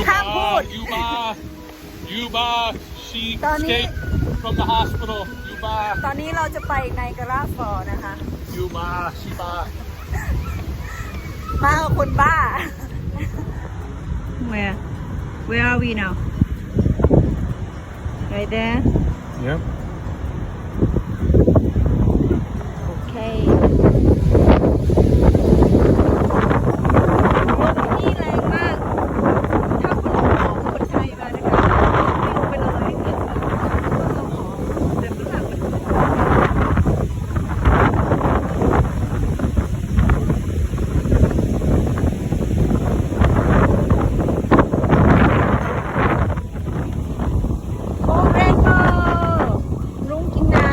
ห้ามพูด Yuba, she ตอนนี้ escaped from the hospital. Yuba, ตอนนี้เราจะไปไนแกราฟอลนะคะ Yuba, Shiba. มากับคนบ้า Where are we now? Right there? Yep. Okay. นี่แรงมาก ถ้าคุณของคนไทยมานะคะวิ่งไปเลยต้องขอแต่ฝรั่งมันโอ้แรงมากลุงกินน้ำ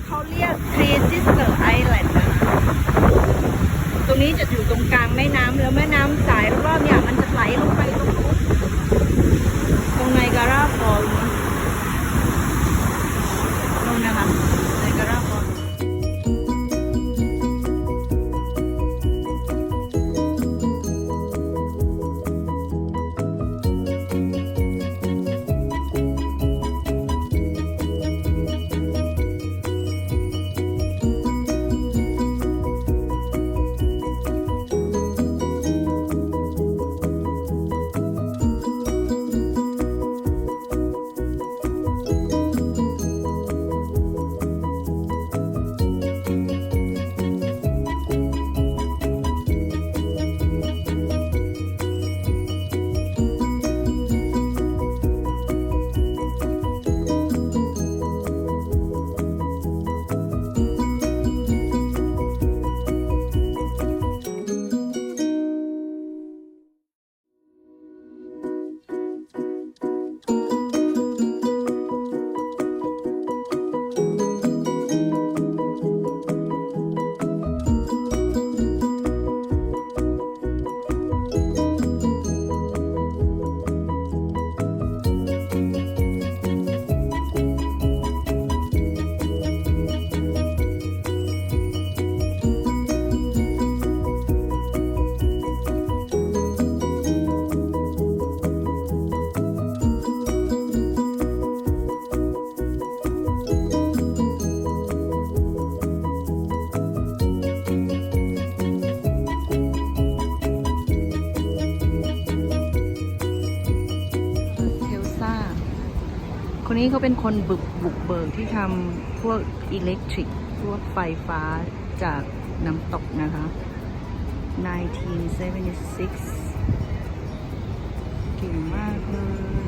เขาเรียก Three Sister Island นะคะตรงนี้จะอยู่ตรงกลางแม่น้ำแล้วแม่น้ำสายรอบๆเนี่ยมันจะไหลลงไปตรงนู้นตรงไนการาฟอลส์นู่นนะคะไนการาฟอลส์คนนี้เขาเป็นคนบุกเบิกที่ทำพวกอิเล็กทริกพวกไฟฟ้าจากน้ำตกนะคะ1976เก่งมากเลย